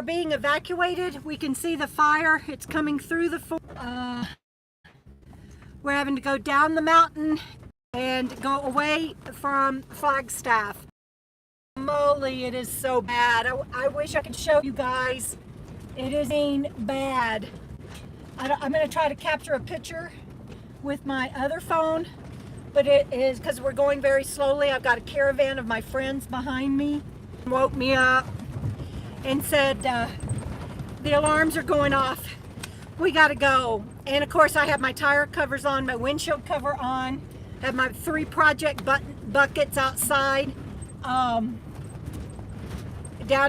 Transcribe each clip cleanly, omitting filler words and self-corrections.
being evacuated. We can see the fire. It's coming through the we're having to go down the mountain and go away from Flagstaff. Moly, it is so bad. I wish I could show you guys. It is bad. I'm going to try to capture a picture with my other phone, but it is because we're going very slowly. I've got a caravan of my friends behind me. Woke me up and said the alarms are going off. We got to go. And of course I have my tire covers on, my windshield cover on, have my 3 project buckets outside. Down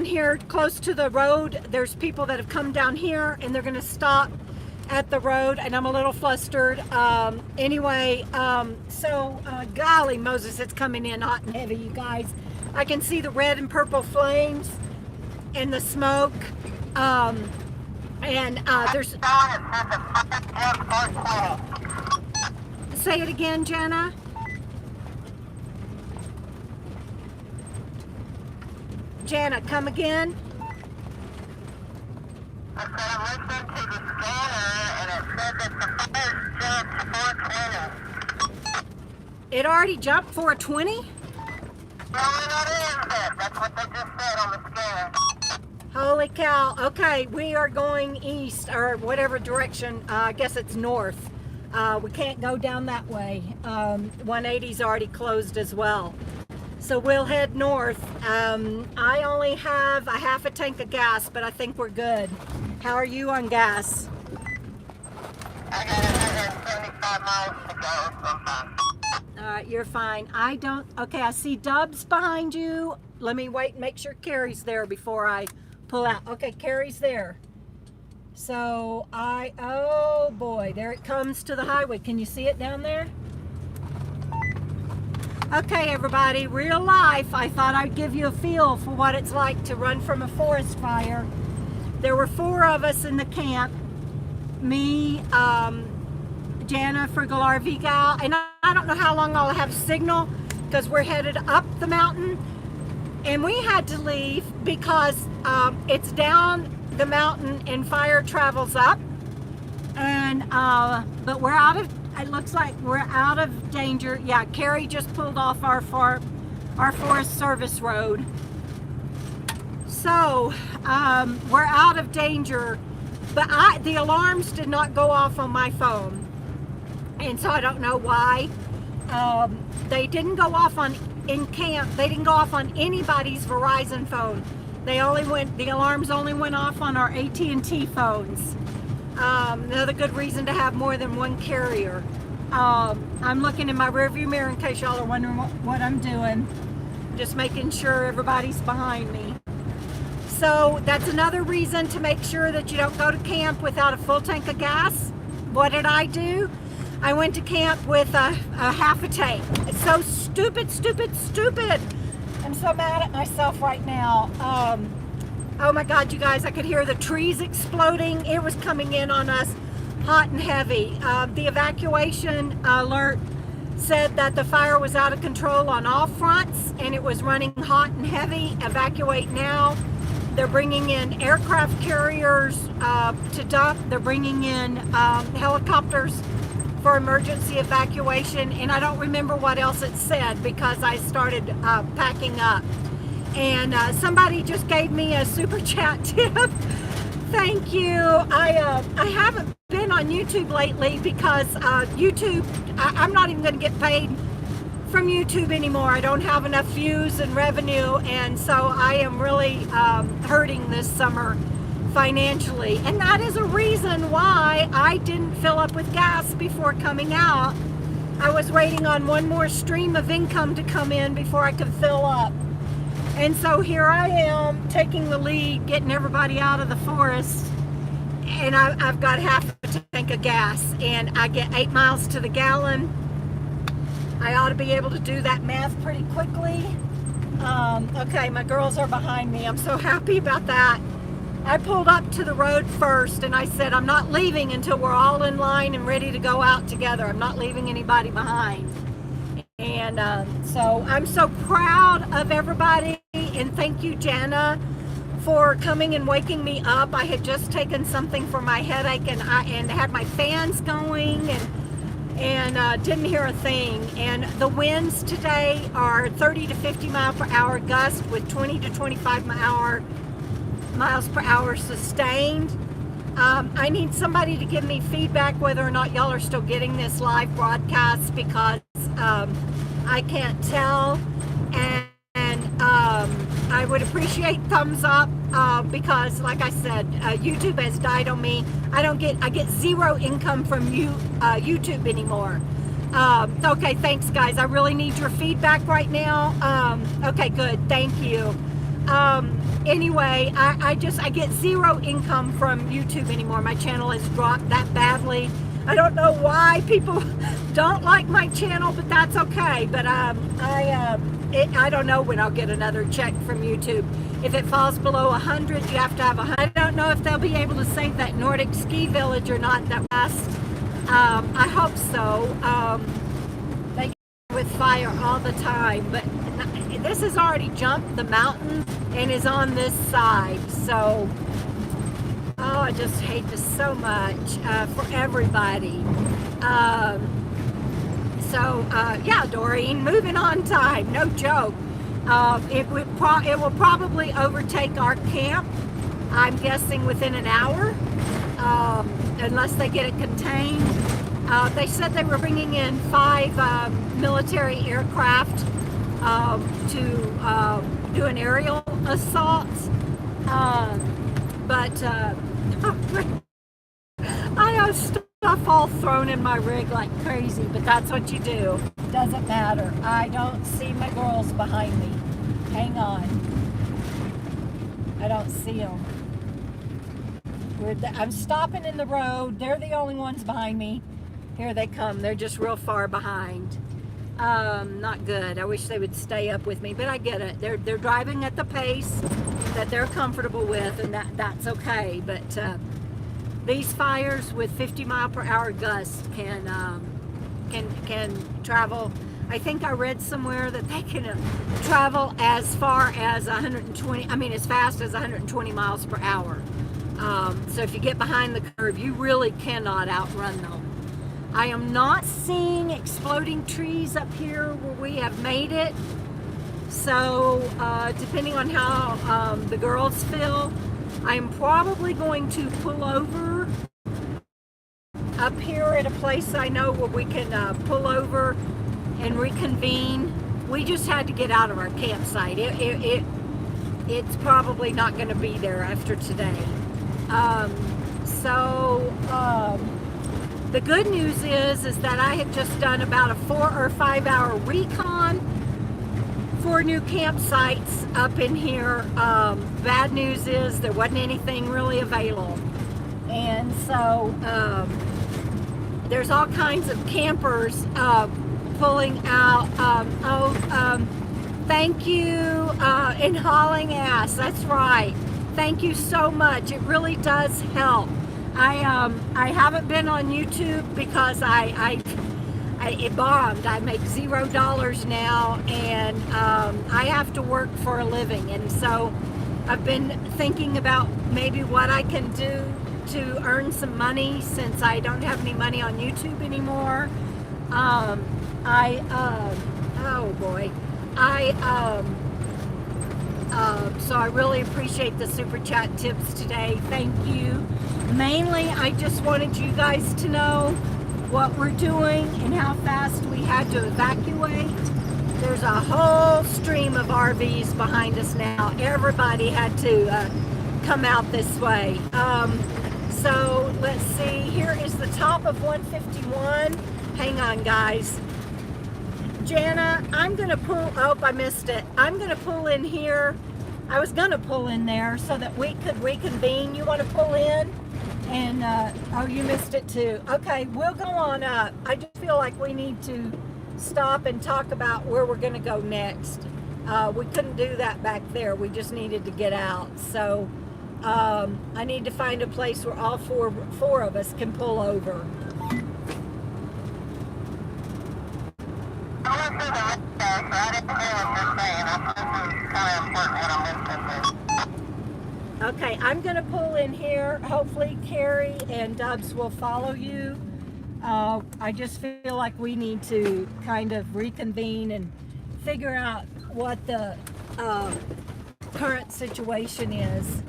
here close to the road, there's people that have come down here and they're going to stop at the road, and I'm a little flustered. Anyway, golly Moses, it's coming in hot and heavy, you guys. I can see the red and purple flames and the smoke. There's... Say it again, Jenna. Jana, come again. I said I listened to the scanner and it said that the fire jumped to 420. It already jumped 420? No, not in that. That's what they just said on the scanner. Holy cow. Okay, we are going east, or whatever direction. I guess it's north. We can't go down that way. 180's already closed as well. So we'll head north. I only have a half a tank of gas, but I think we're good. How are you on gas? I got 175 miles to go, so I'm fine. All right, you're fine. Okay, I see Dubs behind you. Let me wait and make sure Carrie's there before I pull out. Okay, Carrie's there. So oh boy, there it comes to the highway. Can you see it down there? Okay, everybody, real life. I thought I'd give you a feel for what it's like to run from a forest fire. There were 4 of us in the camp. Me, Jana, Frugal RV Gal, and I don't know how long I'll have signal because we're headed up the mountain. And we had to leave because it's down the mountain and fire travels up. And but we're out of... It looks like we're out of danger. Yeah, Carrie just pulled off our Forest Service road. So, we're out of danger. But the alarms did not go off on my phone. And so I don't know why. They didn't go off in camp. They didn't go off on anybody's Verizon phone. The alarms only went off on our AT&T phones. Another good reason to have more than one carrier. I'm looking in my rearview mirror in case y'all are wondering what I'm doing. Just making sure everybody's behind me. So that's another reason to make sure that you don't go to camp without a full tank of gas. What did I do? I went to camp with a half a tank. It's so stupid, stupid, stupid. I'm so mad at myself right now. Oh my God, you guys, I could hear the trees exploding. It was coming in on us hot and heavy. The evacuation alert said that the fire was out of control on all fronts and it was running hot and heavy. Evacuate now. They're bringing in aircraft carriers to dump. They're bringing in helicopters for emergency evacuation. And I don't remember what else it said because I started packing up. And somebody just gave me a super chat tip. Thank you. I haven't been on YouTube lately because YouTube, I'm not even going to get paid from YouTube anymore. I don't have enough views and revenue, and so I am really hurting this summer financially. And that is a reason why I didn't fill up with gas before coming out. I was waiting on one more stream of income to come in before I could fill up. And so here I am taking the lead, getting everybody out of the forest, and I've got half a tank of gas, and I get 8 miles to the gallon. I ought to be able to do that math pretty quickly. Okay, my girls are behind me. I'm so happy about that. I pulled up to the road first, and I said, I'm not leaving until we're all in line and ready to go out together. I'm not leaving anybody behind. And so I'm so proud of everybody, and thank you, Jana, for coming and waking me up. I had just taken something for my headache, and had my fans going, and didn't hear a thing. And the winds today are 30 to 50 mile per hour gust with 20 to 25 miles per hour sustained. I need somebody to give me feedback whether or not y'all are still getting this live broadcast, because I can't tell. And I would appreciate thumbs up, because like I said, YouTube has died on me. I get zero income from YouTube anymore. Okay, thanks guys. I really need your feedback right now. Okay, good. Thank you. Anyway, I get zero income from YouTube anymore. My channel has dropped that badly. I don't know why people don't like my channel, but that's okay. But I don't know when I'll get another check from YouTube. If it falls below 100, you have to have 100. I don't know if they'll be able to save that Nordic ski village or not. That last, I hope so. They get with fire all the time, but this has already jumped the mountain and is on this side. So, oh, I just hate this so much for everybody. Yeah, Doreen, moving on time, no joke. It will probably overtake our camp, I'm guessing within an hour, unless they get it contained. They said they were bringing in 5 military aircraft to do an aerial assault, but I have stuff all thrown in my rig like crazy, but that's what you do. Doesn't matter. I don't see my girls behind me. Hang on. I don't see them. I'm stopping in the road. They're the only ones behind me. Here they come. They're just real far behind. Not good. I wish they would stay up with me, but I get it. They're driving at the pace that they're comfortable with, and that's okay. But these fires with 50 mile per hour gusts can travel. I think I read somewhere that they can travel as far as 120. I mean, as fast as 120 miles per hour. So if you get behind the curve, you really cannot outrun them. I am not seeing exploding trees up here where we have made it. So depending on how the girls feel, I'm probably going to pull over up here at a place I know where we can pull over and reconvene. We just had to get out of our campsite. It's probably not going to be there after today. The good news is that I have just done about a 4 or 5 hour recon for new campsites up in here. Bad news is there wasn't anything really available. And so there's all kinds of campers pulling out. Thank you, and hauling ass. That's right. Thank you so much. It really does help. I haven't been on YouTube because it bombed. I make $0 now, and I have to work for a living. And so I've been thinking about maybe what I can do to earn some money since I don't have any money on YouTube anymore. Oh boy. So I really appreciate the super chat tips today. Thank you. Mainly, I just wanted you guys to know what we're doing and how fast we had to evacuate. There's a whole stream of RVs behind us now. Everybody had to come out this way. So let's see. Here is the top of 151. Hang on, guys. Jana, I'm going to pull, oh, I missed it. I'm going to pull in here. I was going to pull in there so that we could reconvene. You want to pull in? And, oh, you missed it too. Okay, we'll go on up. I just feel like we need to stop and talk about where we're going to go next. We couldn't do that back there. We just needed to get out. So, I need to find a place where all four of us can pull over. I went through the red tag, so I didn't hear what you're saying. I thought this was kind of important what I'm listening to. Okay, I'm gonna pull in here. Hopefully Carrie and Dubs will follow you. I just feel like we need to kind of reconvene and figure out what the current situation is.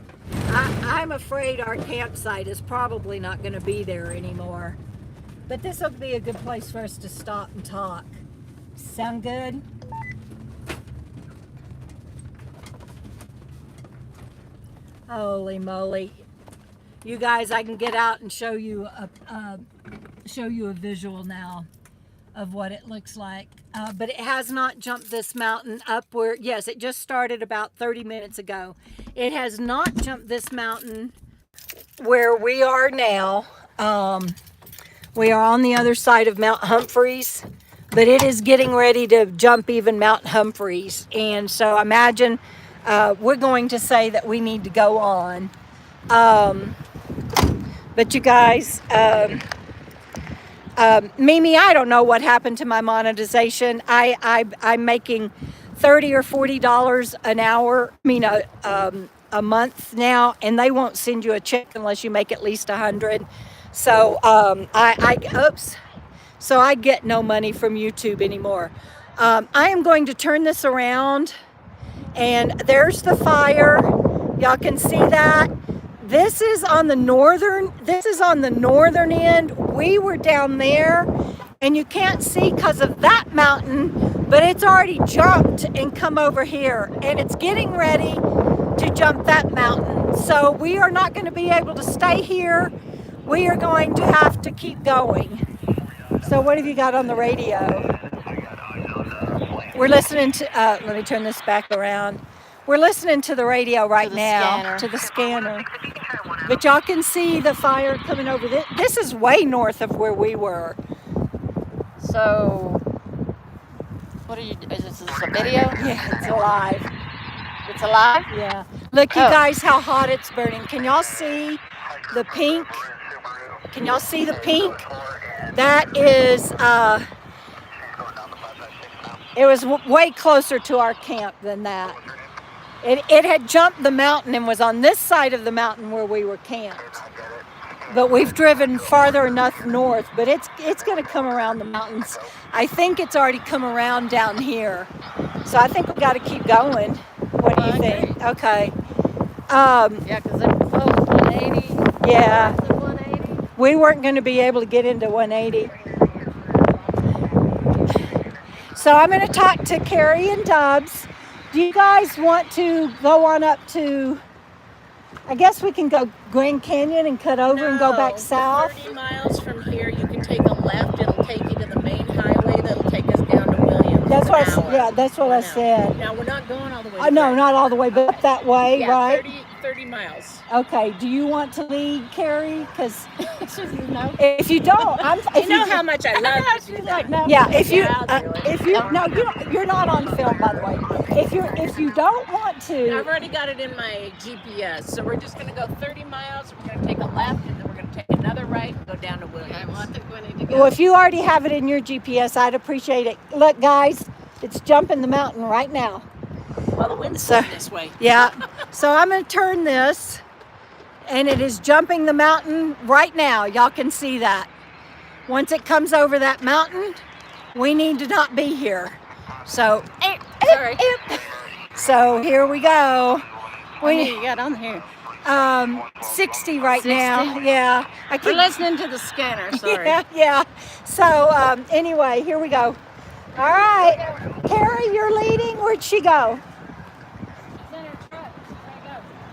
I'm afraid our campsite is probably not going to be there anymore. But this will be a good place for us to stop and talk. Sound good? Holy moly. You guys, I can get out and show you a visual now of what it looks like. But it has not jumped this mountain up where, yes, it just started about 30 minutes ago. It has not jumped this mountain where we are now. We are on the other side of Mount Humphreys, but it is getting ready to jump even Mount Humphreys. And so imagine we're going to say that we need to go on. But you guys, Mimi, I don't know what happened to my monetization. I'm making $30 or $40 an hour, a month now, and they won't send you a check unless you make at least 100. So so I get no money from YouTube anymore. I am going to turn this around, and there's the fire. Y'all can see that. This is on the northern end. We were down there, and you can't see because of that mountain, but it's already jumped and come over here, and it's getting ready to jump that mountain. So we are not going to be able to stay here. We are going to have to keep going. So what have you got on the radio? We're listening to, let me turn this back around. We're listening to the radio right now, to the scanner. But y'all can see the fire coming over. This is way north of where we were. So, what are you, is this a video? Yeah, it's alive. It's alive? Yeah. Look, you guys, how hot it's burning. Can y'all see the pink? Can y'all see the pink? That is, it was way closer to our camp than that. It had jumped the mountain and was on this side of the mountain where we were camped. But we've driven farther enough north, but it's going to come around the mountains. I think it's already come around down here. So I think we got to keep going. What do you think? Okay. Yeah, because they're close 180. Yeah. 180. We weren't going to be able to get into 180. So I'm going to talk to Carrie and Dubs. Do you guys want to go on up to, I guess we can go Grand Canyon and cut over and go back south? 30 miles from here, you can take a left. It'll take you to the main highway. That'll take us down to Williams. That's what that's what I said. Now, we're not going all the way. No, not all the way, but up that way, yeah, right? 30 miles. Okay. Do you want to lead, Carrie? Because if you don't, You know how much I love to do that. Yeah. If you Yeah, no, you're not on film, by the way. If you don't want to, I've already got it in my GPS. So we're just going to go 30 miles. We're going to take a left, and then we're going to take another right and go down to Williams. I think we need to go. well, if you already have it in your GPS, I'd appreciate it. Look, guys, it's jumping the mountain right now. Well, the wind's blowing this way. Yeah. So I'm going to turn this, and it is jumping the mountain right now. Y'all can see that. Once it comes over that mountain, we need to not be here. So, Sorry. So here we go. How many you got on here? 60 right 60? now. Yeah. I We're listening to the scanner, sorry. Yeah. So anyway, here we go. All right. Carrie, you're leading. Where'd she go?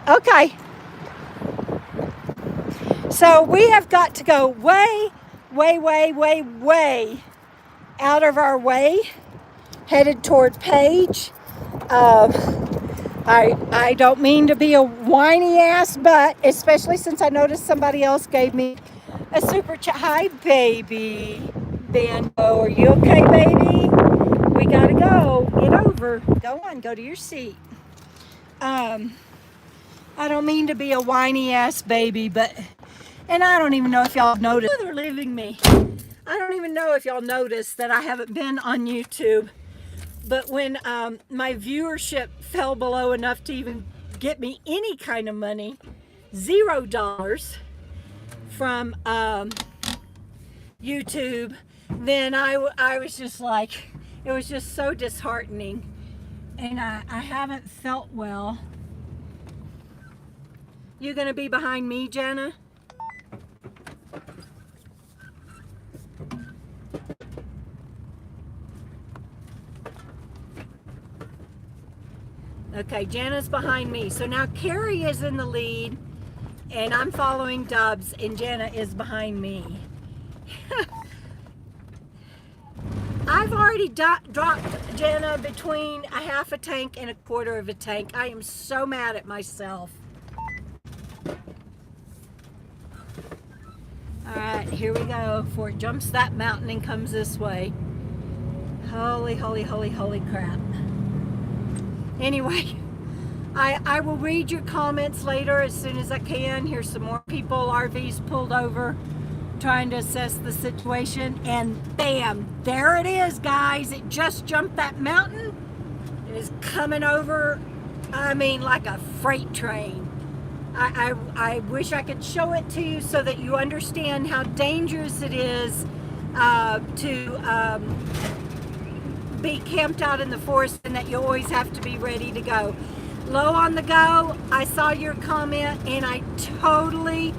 Okay. So we have got to go way out of our way, headed toward Page. I don't mean to be a whiny ass, but especially since I noticed somebody else gave me a super chat. Hi, baby. Bando, are you okay, baby? We gotta go. Get over. Go on. Go to your seat. I don't mean to be a whiny ass baby, but, and I don't even know if y'all noticed. They're leaving me. I don't even know if y'all noticed that I haven't been on YouTube. But when my viewership fell below enough to even get me any kind of money, $0 from YouTube, then I was just like, it was just so disheartening, and I haven't felt well. You gonna be behind me, Jenna? Okay, Jenna's behind me. So now Carrie is in the lead, and I'm following Dubs, and Jenna is behind me. I've already dropped Jenna between a half a tank and a quarter of a tank. I am so mad at myself. All right, here we go. Before it jumps that mountain and comes this way. Holy, holy, holy, holy crap. Anyway, I will read your comments later as soon as I can. Here's some more people, RVs pulled over, trying to assess the situation, and bam, there it is, guys. It just jumped that mountain. It is coming over, I mean, like a freight train. I wish I could show it to you so that you understand how dangerous it is to be camped out in the forest, and that you always have to be ready to go. Low on the go, I saw your comment, and I totally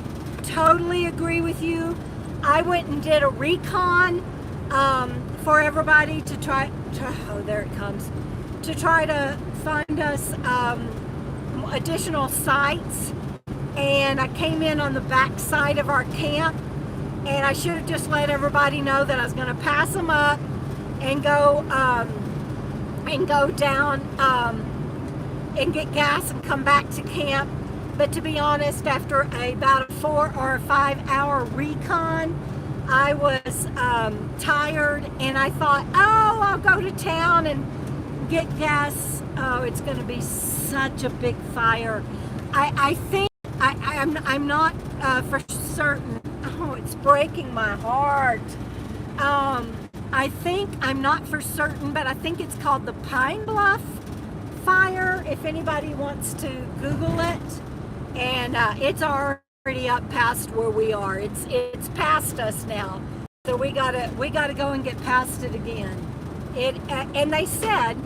agree with you. I went and did a recon for everybody to try to, oh, there it comes, to try to find us additional sites, and I came in on the back side of our camp, and I should have just let everybody know that I was going to pass them up and go down and get gas and come back to camp. But to be honest, after about a 4 or 5 hour recon, I was tired, and I thought, oh, I'll go to town and get gas. Oh, it's going to be such a big fire. I think I'm not for certain. Oh, it's breaking my heart. I think, I'm not for certain, but I think it's called the Pine Bluff fire, if anybody wants to Google it. And it's already up past where we are. It's past us now. So we gotta go and get past it again. And they said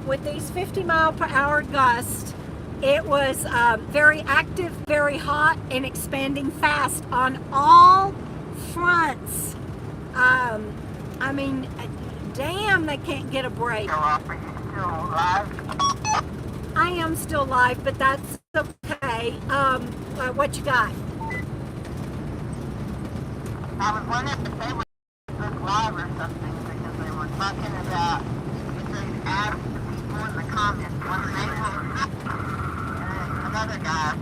with these 50-mile-per-hour gusts, it was very active, very hot, and expanding fast on all fronts. I mean, damn, they can't get a break. Are you still alive? I am still alive, but that's okay. What you got? I was wondering if they would look live or something, because they were talking about if they'd ask the people in the comments what their name was, and another guy,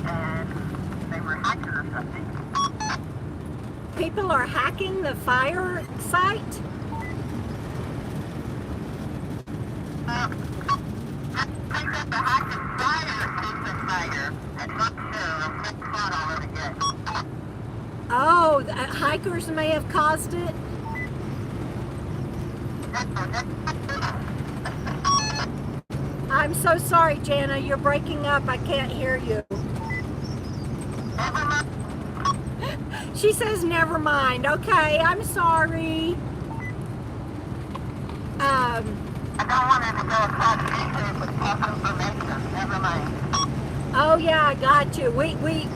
and they were hacking or something. People are hacking the fire site? I think that the hacking fire is the fire. I'm not sure. I'm not caught all of it yet. Oh, the hikers may have caused it? I'm so sorry, Jana. You're breaking up. I can't hear you. She says never mind. Okay, I'm sorry. I don't want her to go across YouTube with false information. Never mind. Oh yeah, I got you.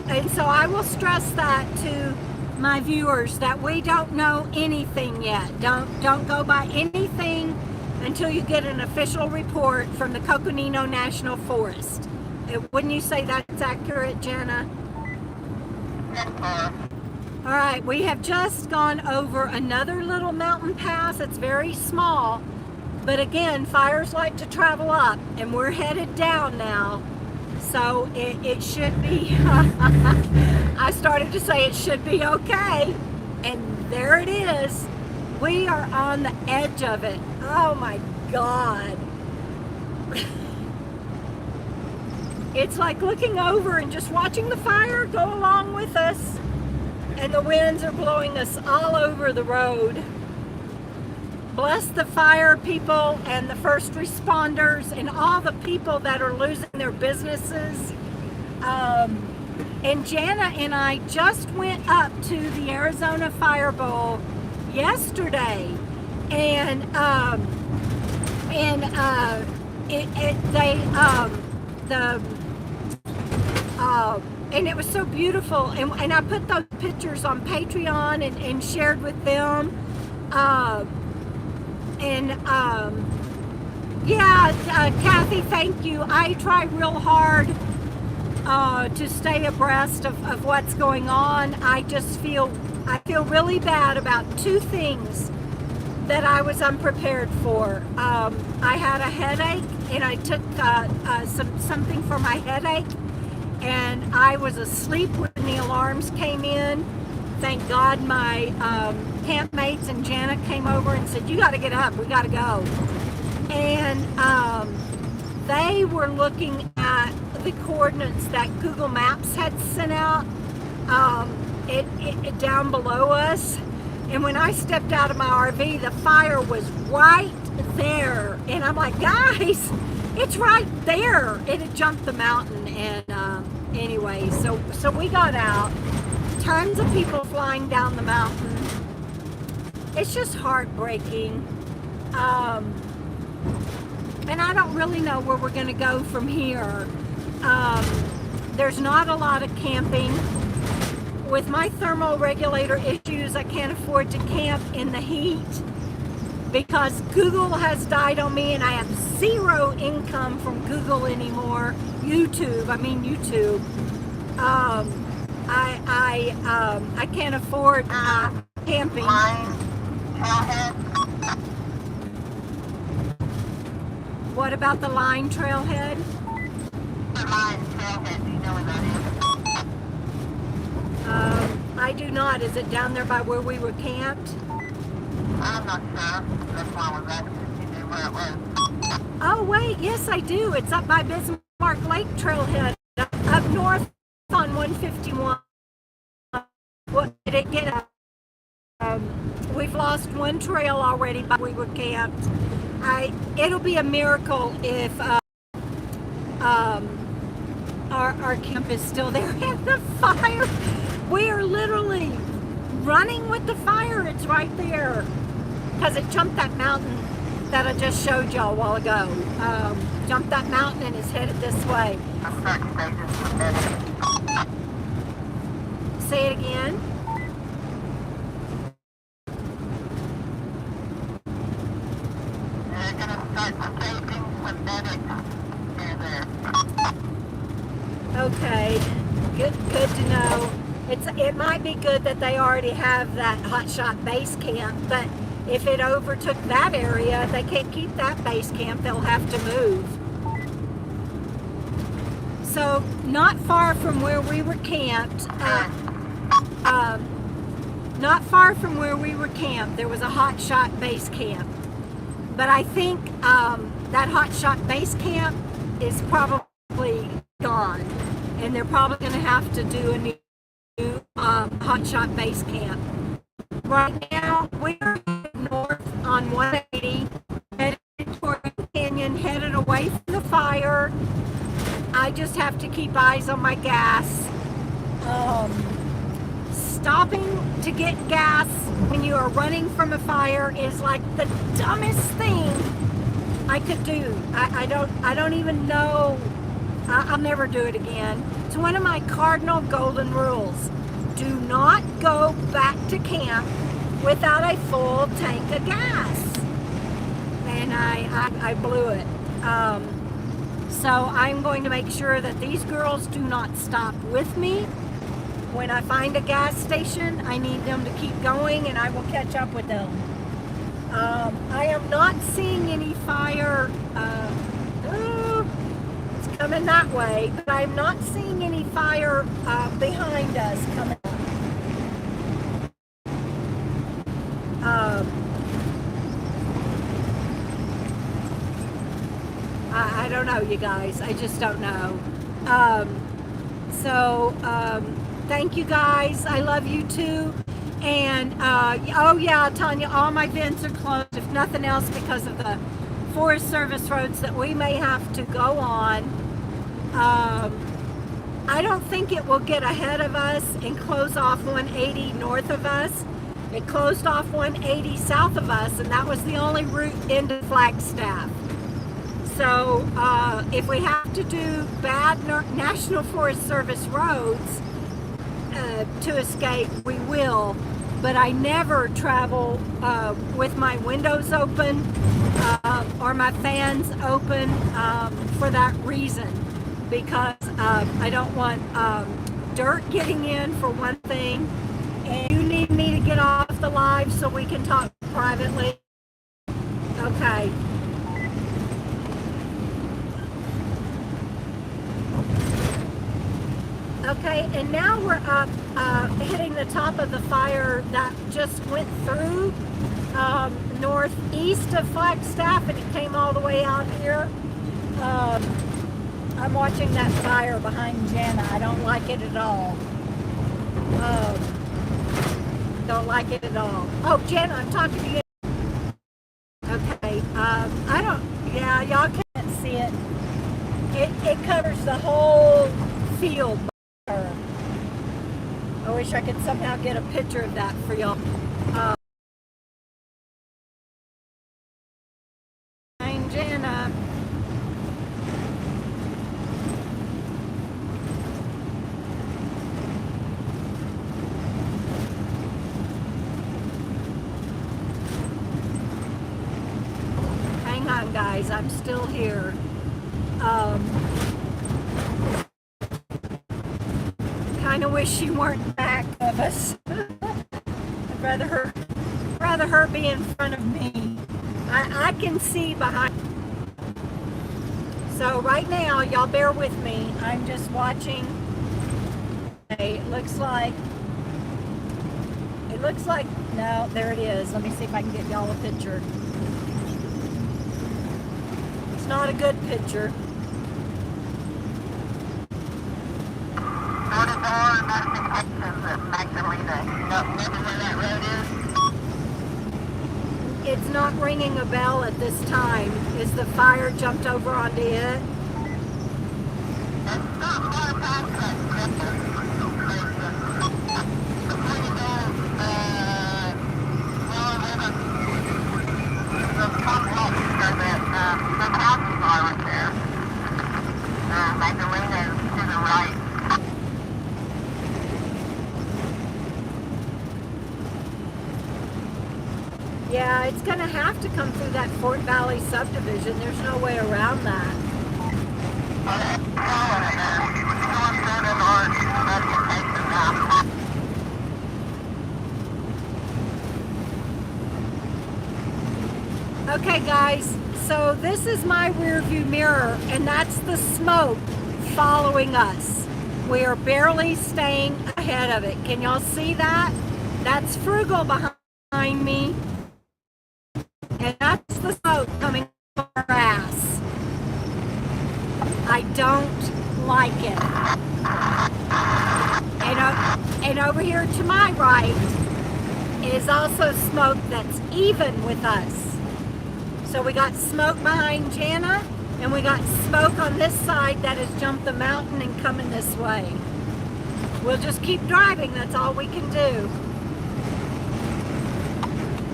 And so I will stress that to my viewers that we don't know anything yet. Don't go by anything until you get an official report from the Coconino National Forest. Wouldn't you say that's accurate, Jenna? All right, we have just gone over another little mountain pass. It's very small, but again, fires like to travel up, and we're headed down now. So it should be, I started to say it should be okay, and there it is. We are on the edge of it. Oh my God. It's like looking over and just watching the fire go along with us, and the winds are blowing us all over the road. bless the fire people and the first responders and all the people that are losing their businesses. And Jana and I just went up to the Arizona Fire Bowl yesterday, and and it was so beautiful, and I put those pictures on Patreon and shared with them, Kathy, thank you. I try real hard to stay abreast of what's going on. I feel really bad about two things that I was unprepared for. I had a headache, and I took something for my headache, and I was asleep when the alarms came in. Thank God my campmates and Janet came over and said, "You got to get up, we got to go." And they were looking at the coordinates that Google Maps had sent out it down below us. And when I stepped out of my RV, the fire was right there. And I'm like, guys, it's right there. It had jumped the mountain. And anyway, so we got out. Tons of people flying down the mountain. It's just heartbreaking. And I don't really know where we're going to go from here. There's not a lot of camping. With my thermoregulator issues, I can't afford to camp in the heat because Google has died on me, and I have zero income from Google anymore. YouTube. I can't afford camping. What about the line trailhead? The line trailhead, do you know where that is? I do not. Is it down there by where we were camped? I'm not sure. That's why I was asking if you knew where it was. Oh, wait. Yes, I do. It's up by Bismarck Lake Trailhead, up north on 151. What did it get up? We've lost one trail already by we were camped. It'll be a miracle if our camp is still there. And the fire, we are literally running with the fire. It's right there because it jumped that mountain that I just showed y'all a while ago. Jumped that mountain and is headed this way. Say it again. They're going to start staging some medics near there. Okay, good to know. It might be good that they already have that hotshot base camp, but if it overtook that area, they can't keep that base camp. They'll have to move. So not far from where we were camped, there was a hotshot base camp. But I think that hotshot base camp is probably gone, and they're probably going to have to do a new hotshot base camp. Right now, we're headed north on 180, headed toward the canyon, headed away from the fire. I just have to keep eyes on my gas. Stopping to get gas when you are running from a fire is like the dumbest thing I could do. I don't even know. I'll never do it again. It's one of my cardinal golden rules. Do not go back to camp without a full tank of gas. And I blew it. So I'm going to make sure that these girls do not stop with me. When I find a gas station, I need them to keep going, and I will catch up with them. I am not seeing any fire. It's coming that way, but I'm not seeing any fire behind us coming up. I don't know, you guys. I just don't know. Thank you guys. I love you too. And oh yeah, Tanya, all my vents are closed, if nothing else, because of the Forest Service roads that we may have to go on. I don't think it will get ahead of us and close off 180 north of us. It closed off 180 south of us, and that was the only route into Flagstaff. So if we have to do bad National Forest Service roads to escape, we will. But I never travel with my windows open or my fans open for that reason, because I don't want dirt getting in, for one thing. And you need me to get off the live so we can talk privately. Okay. Okay, and now we're up hitting the top of the fire that just went through northeast of Flagstaff, and it came all the way out here. I'm watching that fire behind Jana. I don't like it at all. Don't like it at all. Oh, Jana, I'm talking to you. Okay, I don't, yeah, y'all can't see it. It covers the whole field. I wish I could somehow get a picture of that for y'all. Jana. Hang on, guys, I'm still here. Kind of wish she weren't back of us. I'd rather her be in front of me. I can see behind. So right now, y'all bear with me. I'm just watching. Okay, it looks like, no, there it is. Let me see if I can get y'all a picture. It's not a good picture. It's not ringing a bell at this time. Is the fire jumped over onto it? Yeah, it's going to have to come through that Fort Valley subdivision. There's no way around that. Okay, guys, so this is my rear view mirror, and that's the smoke following us. We are barely staying ahead of it. Can y'all see that? That's Frugal behind me. And that's the smoke coming from our ass. I don't like it. And over here to my right is also smoke that's even with us. So we got smoke behind Jana, and we got smoke on this side that has jumped the mountain and coming this way. We'll just keep driving. That's all we can do.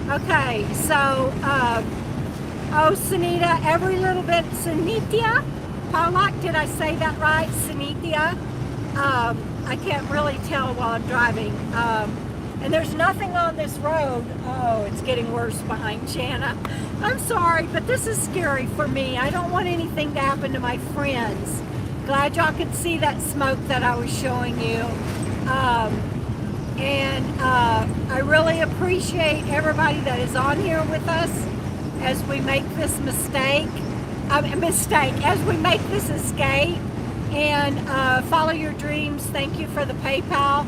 Okay, so, oh, Sunita, every little bit, Sunithya Polak, did I say that right? Sunithya? I can't really tell while I'm driving. And there's nothing on this road. Oh, it's getting worse behind Jana. I'm sorry, but this is scary for me. I don't want anything to happen to my friends. Glad y'all could see that smoke that I was showing you. I really appreciate everybody that is on here with us as we make this as we make this escape. And follow your dreams. Thank you for the PayPal.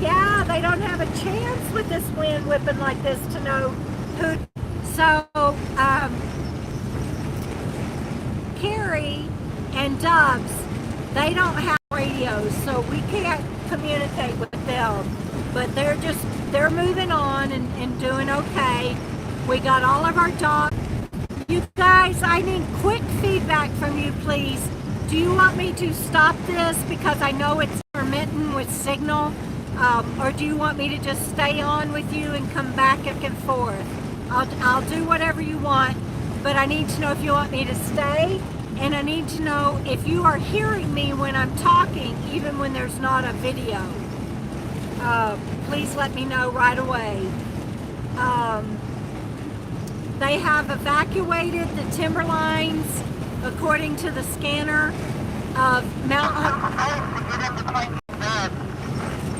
Yeah, they don't have a chance with this wind whipping like this to know who. So, Carrie and Dubs, they don't have radios, so we can't communicate with them. But they're moving on and doing okay. We got all of our dogs. You guys, I need quick feedback from you, please. Do you want me to stop this because I know it's intermittent with signal? Or do you want me to just stay on with you and come back and forth? I'll do whatever you want, but I need to know if you want me to stay, and I need to know if you are hearing me when I'm talking, even when there's not a video. Please let me know right away. They have evacuated the timber lines, according to the scanner, of Mount Hunt.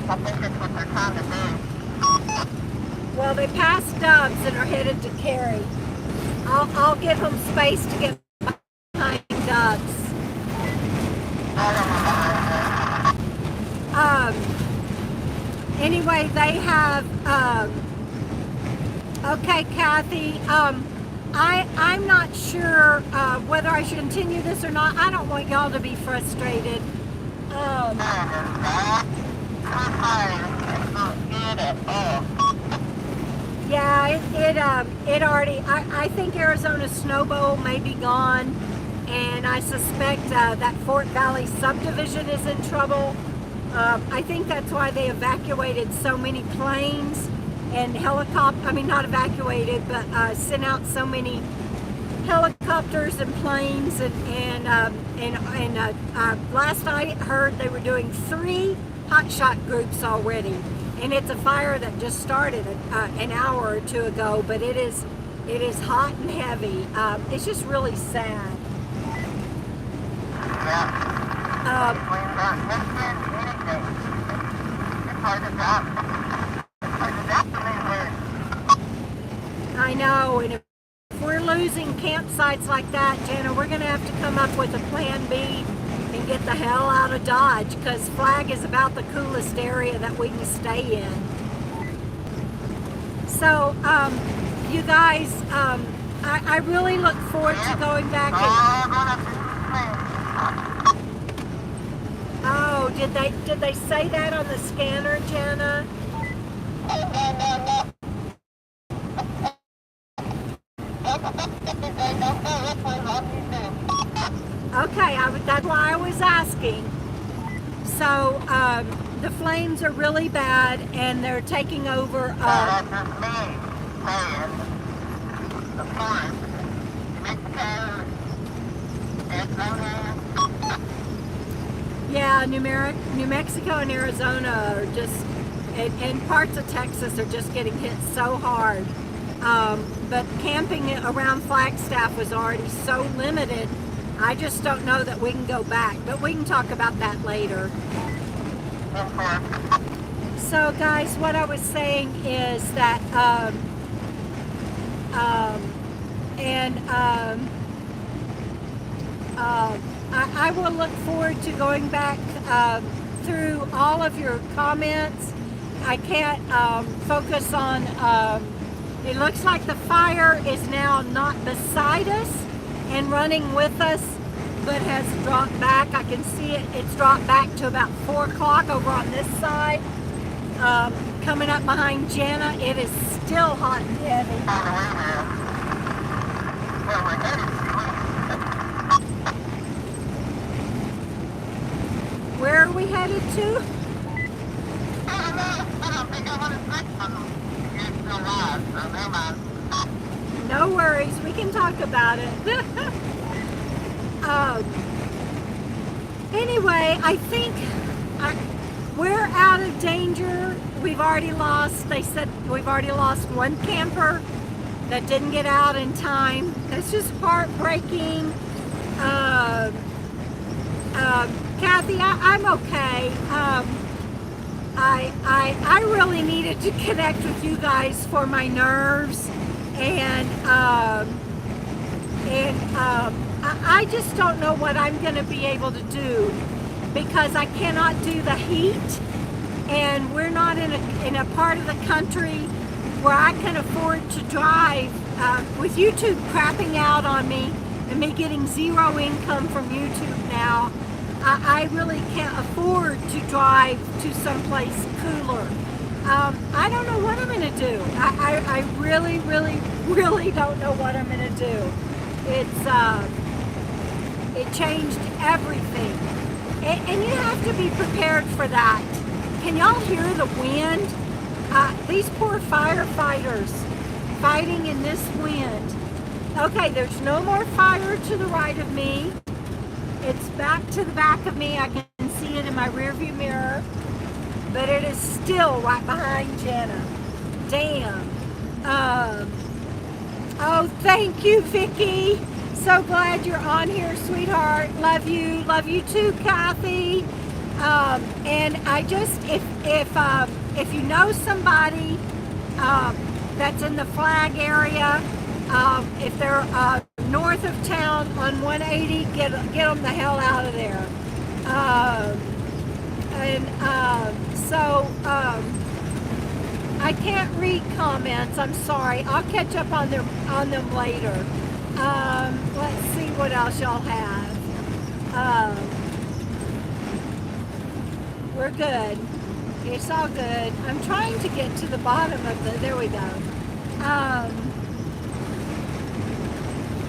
I think that's what they're trying to do. Well, they passed Dubs and are headed to Carrie. I'll give them space to get behind Dubs. Anyway, they have, okay, Kathy, I'm not sure whether I should continue this or not. I don't want y'all to be frustrated. Yeah, it already, I think Arizona Snow Bowl may be gone, and I suspect that Fort Valley subdivision is in trouble. I think that's why they evacuated so many planes and helicopters. I mean, not evacuated, but sent out so many helicopters and planes. And last I heard they were doing 3 hotshot groups already, and it's a fire that just started an hour or 2 ago. But it is hot and heavy. It's just really sad. I know, and if we're losing campsites like that, Jenna, we're going to have to come up with a plan B and get the hell out of Dodge, because Flag is about the coolest area that we can stay in. So, you guys, I really look forward to going back and... Oh, did they say that on the scanner, Jenna? Okay, that's why I was asking. So, the flames are really bad, and they're taking over. Yeah, New Mexico and Arizona are just, and parts of Texas are just getting hit so hard. But camping around Flagstaff was already so limited. I just don't know that we can go back, but we can talk about that later. So guys, what I was saying is that, I will look forward to going back through all of your comments. I can't focus on, it looks like the fire is now not beside us and running with us, but has dropped back. I can see it, it's dropped back to about 4 o'clock over on this side. Coming up behind Jenna, it is still hot and heavy. Where are we headed to? No worries, we can talk about it. Anyway, I think we're out of danger. We've already lost, they said we've already lost 1 camper that didn't get out in time. It's just heartbreaking. Kathy, I'm okay. I really needed to connect with you guys for my nerves, and I just don't know what I'm going to be able to do, because I cannot do the heat, and we're not in a part of the country where I can afford to drive with YouTube crapping out on me and me getting zero income from YouTube now, I really can't afford to drive to someplace cooler. I don't know what I'm going to do. I really, really, really don't know what I'm going to do. It changed everything. And you have to be prepared for that. Can y'all hear the wind? These poor firefighters fighting in this wind. Okay, there's no more fire to the right of me. It's back to the back of me. I can see it in my rearview mirror. But it is still right behind Jenna. Damn. Oh, thank you, Vicky. So glad you're on here, sweetheart. Love you. Love you too, Kathy. And I just, if you know somebody that's in the Flag area, if they're north of town on 180, get them the hell out of there. I can't read comments. I'm sorry. I'll catch up on them later. Let's see what else y'all have. We're good. It's all good. I'm trying to get to the bottom of the. There we go.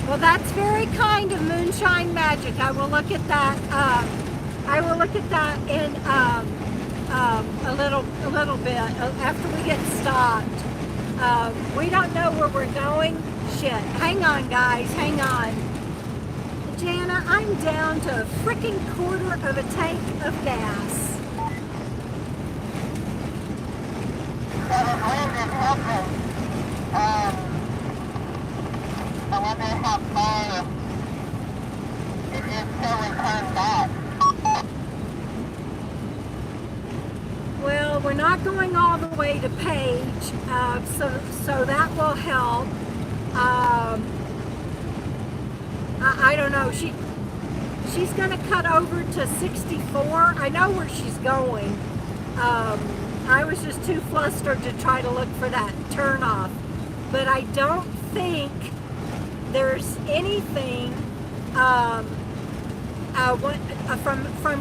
Well, that's very kind of Moonshine Magic. I will look at that. I will look at that in a little bit after we get stopped. We don't know where we're going. Shit. Hang on, guys. Hang on. Jana, I'm down to a freaking quarter of a tank of gas. I wonder how far it is till we turn back. Well, we're not going all the way to Page, so that will help. I don't know. She's going to cut over to 64. I know where she's going. I was just too flustered to try to look for that turnoff, but I don't think there's anything from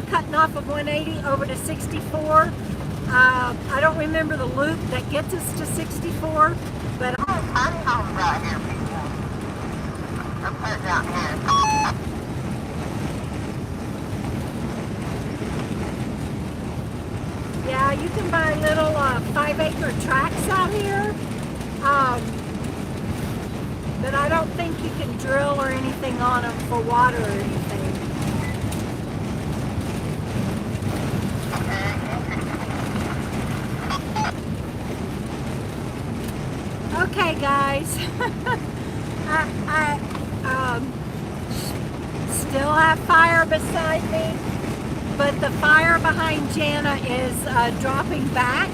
cutting off of 180 over to 64. I don't remember the loop that gets us to 64, but I'm home right here, people. I'm putting out here. yeah, you can buy little 5-acre tracts out here. But I don't think you can drill or anything on them for water or anything. Okay, guys. I still have fire beside me, but the fire behind Jana is dropping back.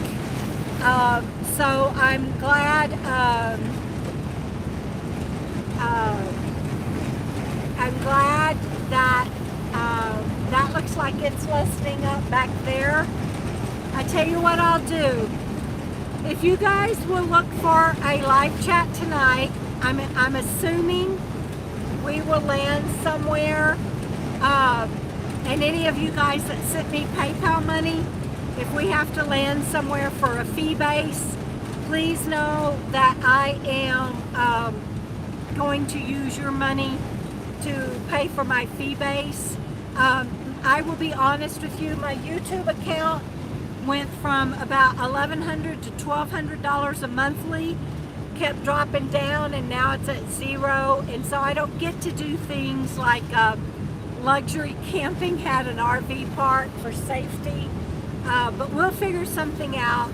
So I'm glad. I'm glad that that looks like it's lessening up back there. I tell you what I'll do. If you guys will look for a live chat tonight, I'm assuming we will land somewhere. And any of you guys that sent me PayPal money, if we have to land somewhere for a fee base, please know that I am going to use your money to pay for my fee base. I will be honest with you, my YouTube account went from about $1,100 to $1,200 a monthly, kept dropping down, and now it's at zero. And so I don't get to do things like luxury camping at an RV park for safety, but we'll figure something out.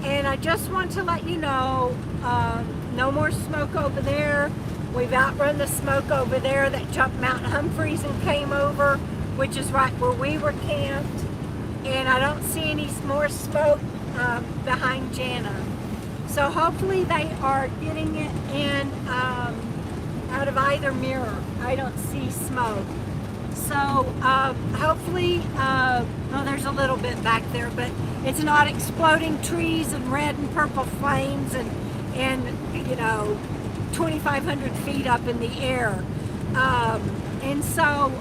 And I just want to let you know, no more smoke over there. We've outrun the smoke over there that jumped Mount Humphreys and came over, which is right where we were camped. And I don't see any more smoke behind Jana. So hopefully they are getting it in out of either mirror. I don't see smoke. So hopefully, well, there's a little bit back there, but it's not exploding trees and red and purple flames and you know, 2,500 feet up in the air. And so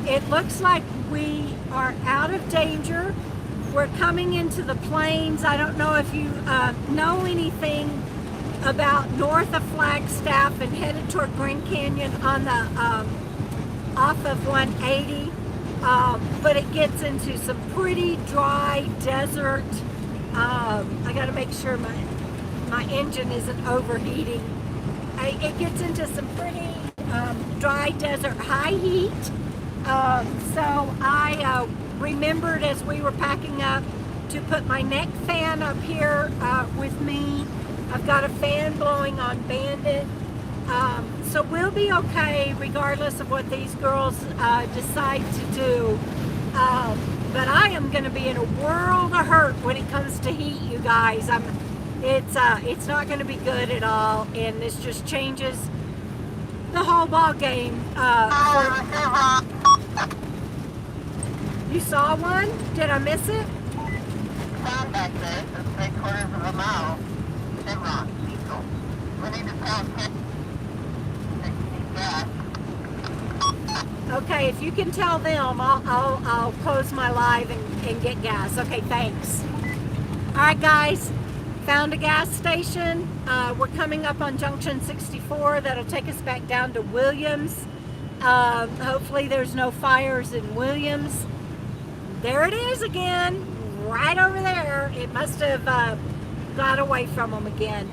it looks like we are out of danger. We're coming into the plains. I don't know if you know anything about north of Flagstaff and headed toward Grand Canyon on the off of 180, but it gets into some pretty dry desert. I got to make sure my engine isn't overheating. It gets into some pretty dry desert, high heat. So I remembered as we were packing up to put my neck fan up here with me. I've got a fan blowing on Bandit. So we'll be okay regardless of what these girls decide to do. But I am going to be in a world of hurt when it comes to heat, you guys. It's not going to be good at all, and this just changes the whole ball game. You saw one? Did I miss it? Found back there, it's 3/4 of a mile. Chevron, diesel. We need to pound 10. Gas. Okay, if you can tell them, I'll close my live and get gas. Okay, thanks. All right, guys, found a gas station. We're coming up on Junction 64. That'll take us back down to Williams. Hopefully there's no fires in Williams. There it is again, right over there. It must have got away from them again.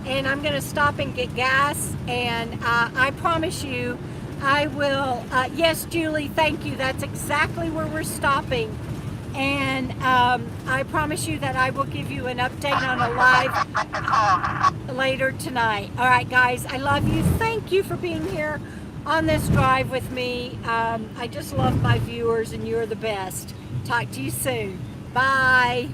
And I'm going to stop and get gas, and I promise you I will, yes, Julie, thank you. That's exactly where we're stopping. And I promise you that I will give you an update on a live later tonight. All right, guys, I love you. Thank you for being here on this drive with me. I just love my viewers, and you're the best. Talk to you soon. Bye.